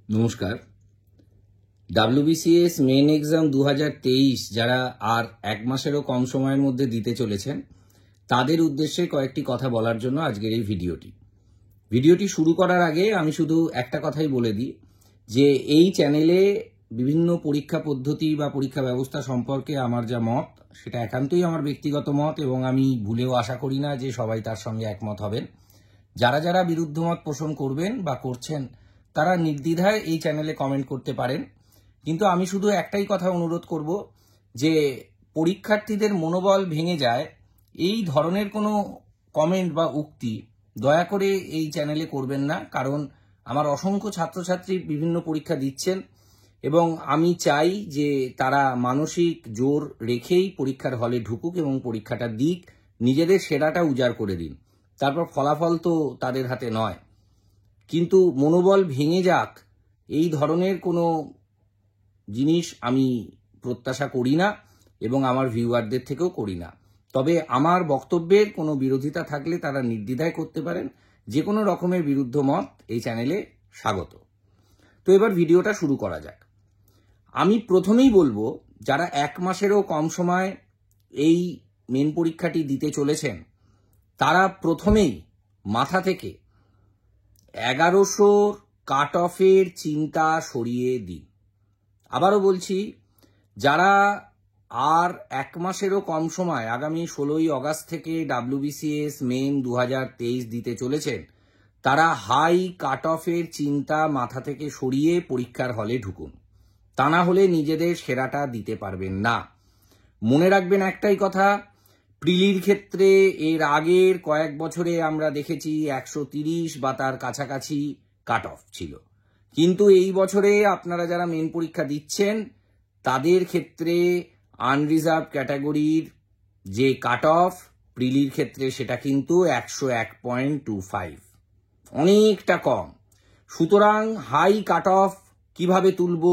নমস্কার। WBCS main exam 2023 যারা আর এক মাসেরও কম সময়ের মধ্যে দিতে চলেছেন তাদের উদ্দেশ্যে কয়েকটি কথা বলার জন্য আজকের এই ভিডিওটি শুরু করার আগে আমি শুধু একটা কথাই বলে দিই যে এই চ্যানেলে বিভিন্ন পরীক্ষা পদ্ধতি বা পরীক্ষা ব্যবস্থা সম্পর্কে আমার যা মত সেটা একান্তই আমার ব্যক্তিগত মত এবং আমি ভুলেও আশা করি না যে সবাই তার সঙ্গে একমত হবেন। যারা যারা বিরুদ্ধ মত পোষণ করবেন বা করছেন তারা নির্দ্বিধায় এই চ্যানেলে কমেন্ট করতে পারেন, কিন্তু আমি শুধু একটাই কথা অনুরোধ করব যে পরীক্ষার্থীদের মনোবল ভেঙে যায় এই ধরনের কোনো কমেন্ট বা উক্তি দয়া করে এই চ্যানেলে করবেন না। কারণ আমার অসংখ্য ছাত্রছাত্রী বিভিন্ন পরীক্ষা দিচ্ছেন এবং আমি চাই যে তারা মানসিক জোর রেখেই পরীক্ষার হলে ঢুকুক এবং পরীক্ষাটা দিক, নিজেদের সেরাটা উজাড় করে দিন। তারপর ফলাফল তো তাদের হাতে নয়, কিন্তু মনোবল ভেঙে যাক এই ধরনের কোনো জিনিস আমি প্রত্যাশা করি না এবং আমার ভিউয়ারদের থেকেও করি না। তবে আমার বক্তব্যের কোনো বিরোধিতা থাকলে তারা নির্দ্বিধায় করতে পারেন। যে কোনো রকমের বিরুদ্ধ মত এই চ্যানেলে স্বাগত। তো এবার ভিডিওটা শুরু করা যাক। আমি প্রথমেই বলবো যারা এক মাসেরও কম সময় এই মেন পরীক্ষাটি দিতে চলেছেন তারা প্রথমেই মাথা থেকে 1100 কাট অফের চিন্তা সরিয়ে দিন। আবারও বলছি, যারা আর এক মাসেরও কম সময় আগামী 16ই আগস্ট থেকে WBCS মেন 2023 দিতে চলেছেন তারা হাই কাট অফের চিন্তা মাথা থেকে সরিয়ে পরীক্ষার হলে ঢুকুন। তা না হলে নিজেদের সেরাটা দিতে পারবেন না। মনে রাখবেন একটাই কথা, প্রিলির ক্ষেত্রে এর আগের কয়েক বছরে আমরা দেখেছি 130 বা তার কাছাকাছি কাট অফ ছিল, কিন্তু এই বছরে আপনারা যারা মেন পরীক্ষা দিচ্ছেন তাদের ক্ষেত্রে আনরিজার্ভ ক্যাটাগরির যে কাট অফ প্রিলির ক্ষেত্রে সেটা কিন্তু 101.25, অনেকটা কম। সুতরাং হাই কাট অফ কিভাবে তুলব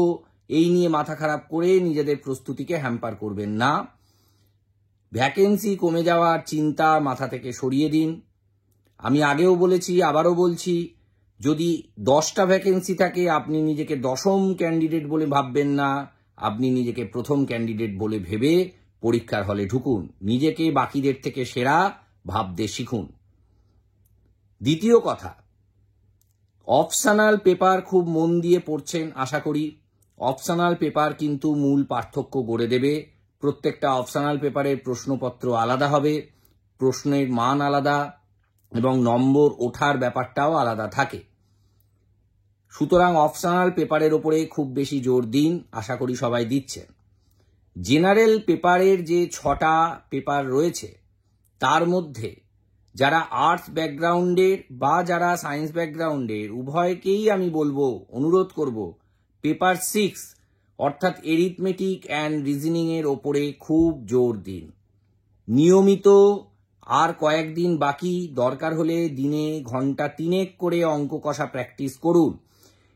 এই নিয়ে মাথা খারাপ করে নিজেদের প্রস্তুতিকে হ্যাম্পার করবেন না। ভ্যাকেন্সি কমে যাওয়ার চিন্তা মাথা থেকে সরিয়ে দিন। আমি আগেও বলেছি, আবারও বলছি, যদি 10টা ভ্যাকেন্সি থাকে আপনি নিজেকে দশম ক্যান্ডিডেট বলে ভাববেন না, আপনি নিজেকে প্রথম ক্যান্ডিডেট বলে ভেবে পরীক্ষার হলে ঢুকুন। নিজেকে বাকিদের থেকে সেরা ভাবতে শিখুন। দ্বিতীয় কথা, অপশনাল পেপার খুব মন দিয়ে পড়ছেন আশা করি। অপশনাল পেপার কিন্তু মূল পার্থক্য গড়ে দেবে। প্রত্যেকটা অপশনাল পেপারের প্রশ্নপত্র আলাদা হবে, প্রশ্নের মান আলাদা এবং নম্বর ওঠার ব্যাপারটাও আলাদা থাকে। সুতরাং অপশনাল পেপারের ওপরে খুব বেশি জোর দিন, আশা করি সবাই দিচ্ছেন। জেনারেল পেপারের যে 6টা পেপার রয়েছে তার মধ্যে যারা আর্টস ব্যাকগ্রাউন্ডের বা যারা সায়েন্স ব্যাকগ্রাউন্ডের উভয়কেই আমি বলবো, অনুরোধ করব, পেপার 6 অর্থাৎ এরিথমেটিক অ্যান্ড রিজনিং এর ওপরে খুব জোর দিন। নিয়মিত আর কয়েকদিন বাকি, দরকার হলে দিনে ঘন্টা 3 করে অঙ্ক কষা প্র্যাকটিস করুন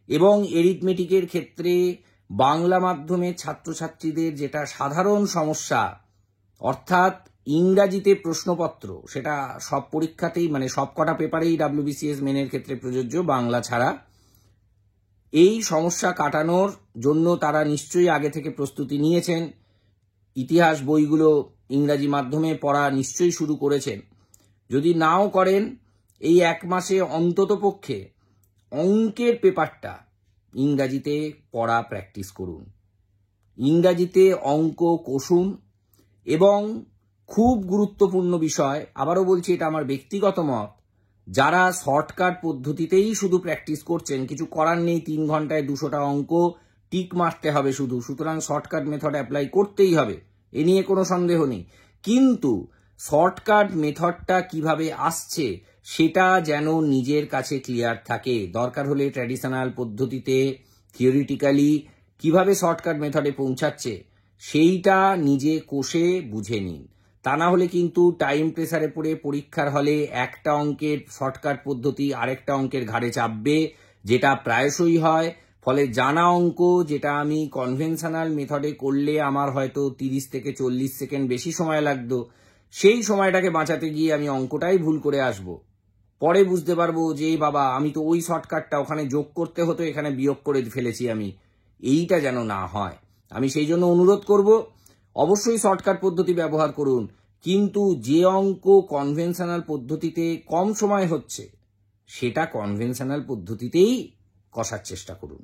এবং এরিথমেটিকের ক্ষেত্রে বাংলা মাধ্যমের ছাত্রছাত্রীদের যেটা সাধারণ সমস্যা অর্থাৎ ইংরাজিতে প্রশ্নপত্র, সেটা সব পরীক্ষাতেই মানে সব কটা পেপারেই WBCS মেনের ক্ষেত্রে প্রযোজ্য, বাংলা ছাড়া, এই সমস্যা কাটানোর জন্য তারা নিশ্চয়ই আগে থেকে প্রস্তুতি নিয়েছেন। ইতিহাস বইগুলো ইংরাজি মাধ্যমে পড়া নিশ্চয়ই শুরু করেছেন। যদি নাও করেন এই এক মাসে অন্তত পক্ষে অঙ্কের পেপারটা ইংরাজিতে পড়া প্র্যাকটিস করুন। ইংরাজিতে অঙ্ক কষুন এবং খুব গুরুত্বপূর্ণ বিষয়, আবারও বলছি এটা আমার ব্যক্তিগত মত, যারা শর্টকাট পদ্ধতিতেই শুধু প্র্যাকটিস করছেন, কিছু করার নেই, 3 ঘন্টায় 200টা অঙ্ক টিক মারতে হবে শুধু, সুতরাং শর্টকাট মেথড অ্যাপ্লাই করতেই হবে, এ নিয়ে কোনো সন্দেহ নেই। কিন্তু শর্টকাট মেথডটা কিভাবে আসছে সেটা যেন নিজের কাছে ক্লিয়ার থাকে। দরকার হলে ট্র্যাডিশনাল পদ্ধতিতে থিওরিটিক্যালি কিভাবে শর্টকাট মেথডে পৌঁছাচ্ছে সেইটা নিজে কষে বুঝে নিন। তা না হলে কিন্তু টাইম প্রেসারে পড়ে পরীক্ষার হলে একটা অঙ্কের শর্টকাট পদ্ধতি আরেকটা অঙ্কের ঘাড়ে চাপবে, যেটা প্রায়শই হয়। ফলে জানা অঙ্ক যেটা আমি কনভেনশনাল মেথডে করলে আমার হয়তো 30 থেকে 40 সেকেন্ড বেশি সময় লাগতো, সেই সময়টাকে বাঁচাতে গিয়ে আমি অঙ্কটাই ভুল করে আসব। পরে বুঝতে পারবো যে বাবা আমি তো ওই শর্টকাটটা ওখানে যোগ করতে হতো, এখানে বিয়োগ করে ফেলেছি আমি। এইটা যেন না হয়, আমি সেই জন্য অনুরোধ করব, অবশ্যই শর্টকাট পদ্ধতি ব্যবহার করুন, কিন্তু যে অঙ্ক কনভেনশনাল পদ্ধতিতে কম সময় হচ্ছে সেটা কনভেনশনাল পদ্ধতিতেই কষার চেষ্টা করুন।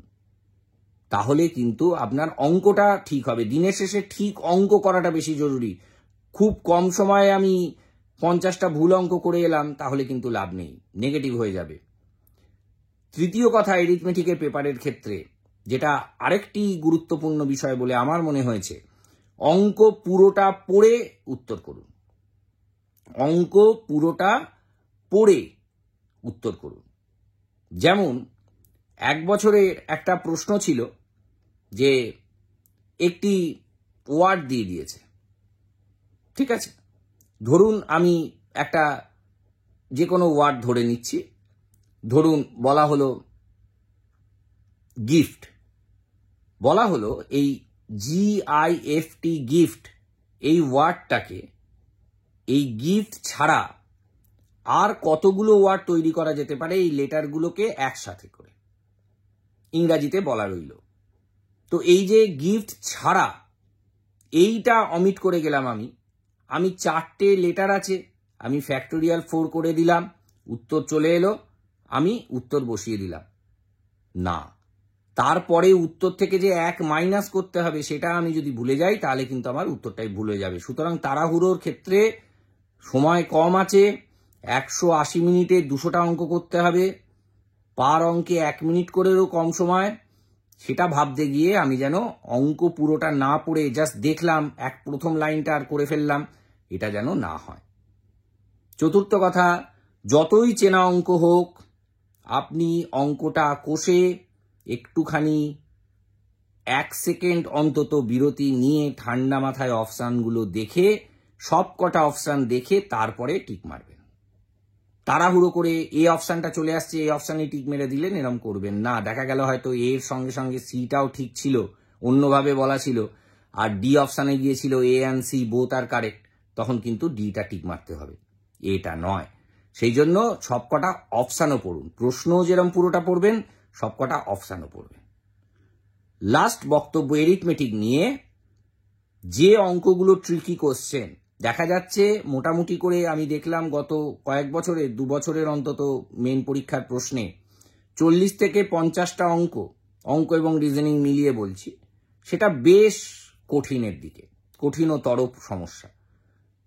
তাহলে কিন্তু আপনার অঙ্কটা ঠিক হবে। দিনের শেষে ঠিক অঙ্ক করাটা বেশি জরুরি। খুব কম সময়ে আমি 50টা ভুল অঙ্ক করে এলাম, তাহলে কিন্তু লাভ নেই, নেগেটিভ হয়ে যাবে। তৃতীয় কথা, এরিথমেটিকের পেপারের ক্ষেত্রে যেটা আরেকটি গুরুত্বপূর্ণ বিষয় বলে আমার মনে হয়েছে, অঙ্ক পুরোটা পড়ে উত্তর করুন। অঙ্ক পুরোটা পড়ে উত্তর করুন। যেমন 1 বছরের একটা প্রশ্ন ছিল যে একটি ওয়ার্ড দিয়ে দিয়েছে, ঠিক আছে, ধরুন আমি একটা যে কোনো ওয়ার্ড ধরে নিচ্ছি, ধরুন বলা হলো গিফট, বলা হলো এই GIFT গিফট, এই ওয়ার্ডটাকে, এই গিফট ছাড়া আর কতগুলো ওয়ার্ড তৈরি করা যেতে পারে এই লেটারগুলোকে একসাথে করে, ইংরাজিতে বলা রইল। তো এই যে গিফট ছাড়া, এইটা অমিট করে গেলাম আমি 4টে লেটার আছে, আমি ফ্যাক্টোরিয়াল 4 করে দিলাম, উত্তর চলে এলো, আমি উত্তর বসিয়ে দিলাম। না, তারপরে উত্তর থেকে যে 1 মাইনাস করতে হবে সেটা আমি যদি ভুলে যাই তাহলে কিন্তু আমার উত্তরটাই ভুলে যাবে। সুতরাং তাড়াহুড়োর ক্ষেত্রে সময় কম আছে, 180 মিনিটে 200টা অঙ্ক করতে হবে, পার অঙ্কে 1 মিনিট করেও কম সময়, সেটা ভাবতে গিয়ে আমি যেন অঙ্ক পুরোটা না পড়ে জাস্ট দেখলাম প্রথম লাইনটা আর করে ফেললাম, এটা যেন না হয়। চতুর্থ কথা, যতই চেনা অঙ্ক হোক, আপনি অঙ্কটা কষে একটুখানি 1 সেকেন্ড অন্তত বিরতি নিয়ে ঠান্ডা মাথায় অপশানগুলো দেখে, সব কটা অপশান দেখে তারপরে টিক মারবেন। তাড়াহুড়ো করে এই অপশানটা চলে আসছে, এই অপশানে টিক মেরে দিলেন, এরম করবেন না। দেখা গেল হয়তো এর সঙ্গে সঙ্গে সিটাও ঠিক ছিল, অন্যভাবে বলা ছিল, আর ডি অপশানে গিয়েছিল এ অ্যান্ড সি বোথ আর কারেক্ট, তখন কিন্তু ডিটা টিক মারতে হবে, এটা নয়। সেই জন্য সবকটা অপশানও পড়ুন, প্রশ্নও যেরকম পুরোটা পড়বেন, সবকটা অপশানও পড়বেন। লাস্ট বক্তব্য এরিথমেটিক নিয়ে, যে অঙ্কগুলো ট্রিকি কোশ্চেন দেখা যাচ্ছে, মোটামুটি করে আমি দেখলাম গত কয়েক বছরে, 2 বছরের অন্তত মেন পরীক্ষার প্রশ্নে 40 থেকে 50টা অঙ্ক এবং রিজনিং মিলিয়ে বলছি, সেটা বেশ কঠিনের দিকে, কঠিনতর সমস্যা।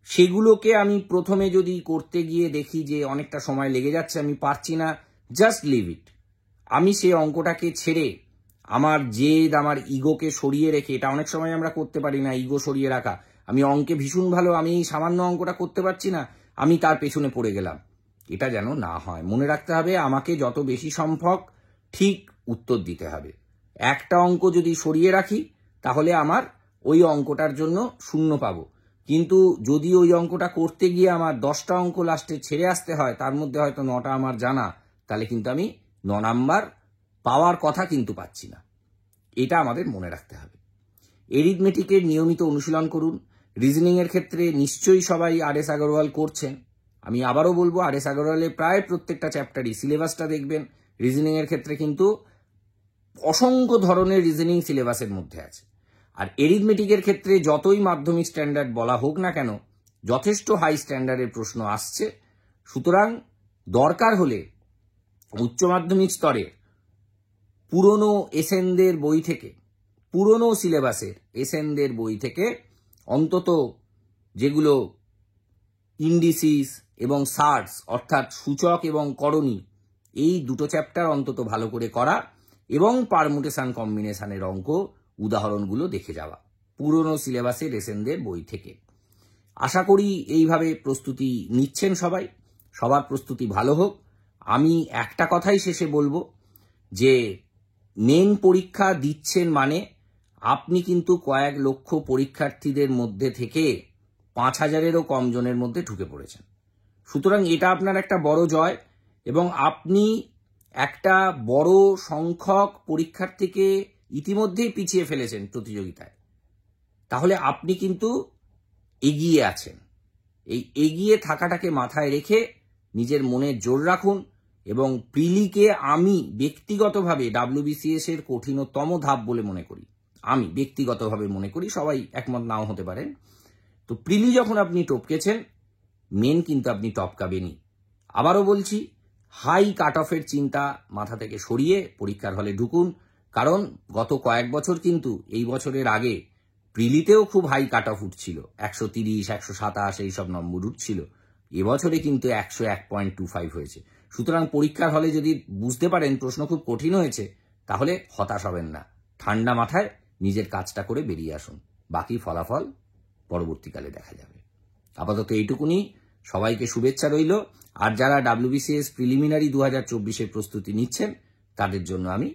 সেগুলোকে আমি প্রথমে যদি করতে গিয়ে দেখি যে অনেকটা সময় লেগে যাচ্ছে, আমি পারছি না, জাস্ট লিভ ইট। আমি সেই অঙ্কটাকে ছেড়ে আমার জেদ, আমার ইগোকে সরিয়ে রেখে, এটা অনেক সময় আমরা করতে পারি না, ইগো সরিয়ে রাখা, আমি অঙ্কে ভীষণ ভালো, আমি এই সামান্য অঙ্কটা করতে পারছি না, আমি তার পেছনে পড়ে গেলাম, এটা যেন না হয়। মনে রাখতে হবে, আমাকে যত বেশি সম্ভব ঠিক উত্তর দিতে হবে। একটা অঙ্ক যদি সরিয়ে রাখি তাহলে আমার ওই অঙ্কটার জন্য 0 পাবো, কিন্তু যদি ওই অঙ্কটা করতে গিয়ে আমার 10টা অঙ্ক লাস্টে ছেড়ে আসতে হয়, তার মধ্যে হয়তো 9টা আমার জানা, তাহলে কিন্তু আমি 9 নাম্বার পাওয়ার কথা কিন্তু পাচ্ছি না। এটা আমাদের মনে রাখতে হবে। এরিথমেটিকের নিয়মিত অনুশীলন করুন। রিজনিং এর ক্ষেত্রে নিশ্চয়ই সবাই RS আগরওয়াল করছেন। আমি আবারও বলবো, RS আগরওয়ালের প্রায় প্রত্যেকটা চ্যাপ্টারই সিলেবাসটা দেখবেন। রিজনিং এর ক্ষেত্রে কিন্তু অসংখ্য ধরনের রিজনিং সিলেবাসের মধ্যে আছে। আর এরিথমেটিকের ক্ষেত্রে যতই মাধ্যমিক স্ট্যান্ডার্ড বলা হোক না কেন, যথেষ্ট হাই স্ট্যান্ডার্ডের প্রশ্ন আসছে। সুতরাং দরকার হলে উচ্চ মাধ্যমিক স্তরে পুরনো এসএনদের বই থেকে, পুরনো সিলেবাসের এসএনদের বই থেকে অন্তত যেগুলো ইন্ডিসিস এবং সার্টস, অর্থাৎ সূচক এবং করণী, এই 2টো চ্যাপ্টার অন্তত ভালো করে করা এবং পারমুটেশন কম্বিনেশনের অঙ্ক উদাহরণগুলো দেখে যাওয়া পুরনো সিলেবাসের এসএনদের বই থেকে। আশা করি এইভাবে প্রস্তুতি নিচ্ছেন সবাই, সবার প্রস্তুতি ভালো হোক। আমি একটা কথাই শেষে বলবো যে মেন পরীক্ষা দিচ্ছেন মানে আপনি কিন্তু কয়েক লক্ষ পরীক্ষার্থীদের মধ্যে থেকে 5000-এরও কম জনের মধ্যে ঢুকে পড়েছেন। সুতরাং এটা আপনার একটা বড় জয়, এবং আপনি একটা বড় সংখ্যক পরীক্ষার্থীকে ইতিমধ্যেই পিছিয়ে ফেলেছেন প্রতিযোগিতায়। তাহলে আপনি কিন্তু এগিয়ে আছেন। এই এগিয়ে থাকাটাকে মাথায় রেখে নিজের মনের জোর রাখুন এবং প্রিলিকে আমি ব্যক্তিগতভাবে WBCS এর কঠিনতম ধাপ বলে মনে করি। আমি ব্যক্তিগতভাবে মনে করি, সবাই একমত নাও হতে পারেন। তো প্রিলি যখন আপনি টপকেছেন, মেন কিন্তু আপনি টপকাবেনই। আবারও বলছি, হাই কাট অফের চিন্তা মাথা থেকে সরিয়ে পরীক্ষার হলে ঢুকুন, কারণ গত কয়েক বছর কিন্তু এই বছরের আগে প্রিলিতেও খুব হাই কাট অফ উঠছিল, 130, 127 এইসব নম্বর উঠছিল। এবছরে কিন্তু 101.25 হয়েছে। সুতরাং পরীক্ষার হলে যদি বুঝতে পারেন প্রশ্ন খুব কঠিন হয়েছে, তাহলে হতাশ হবেন না, ঠান্ডা মাথায় নিজের কাজটা করে বেরিয়ে আসুন। বাকি ফলাফল পরবর্তীকালে দেখা যাবে। আপাতত এইটুকুনি, সবাইকে শুভেচ্ছা রইল। আর যারা WBCS প্রিলিমিনারি 2024-এর প্রস্তুতি নিচ্ছেন, তাদের জন্য আমি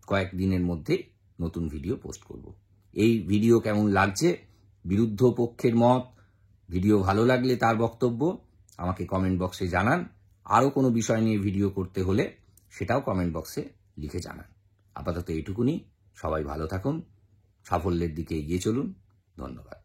কয়েকদিনের মধ্যে নতুন ভিডিও পোস্ট করব। এই ভিডিও কেমন লাগছে, বিরুদ্ধ পক্ষের মত, ভিডিও ভালো লাগলে তার বক্তব্য আমাকে কমেন্ট বক্সে জানান। আরও কোনো বিষয় নিয়ে ভিডিও করতে হলে সেটাও কমেন্ট বক্সে লিখে জানান। আপাতত এইটুকুনি, সবাই ভালো থাকুন, সাফল্যের দিকে এগিয়ে চলুন। ধন্যবাদ।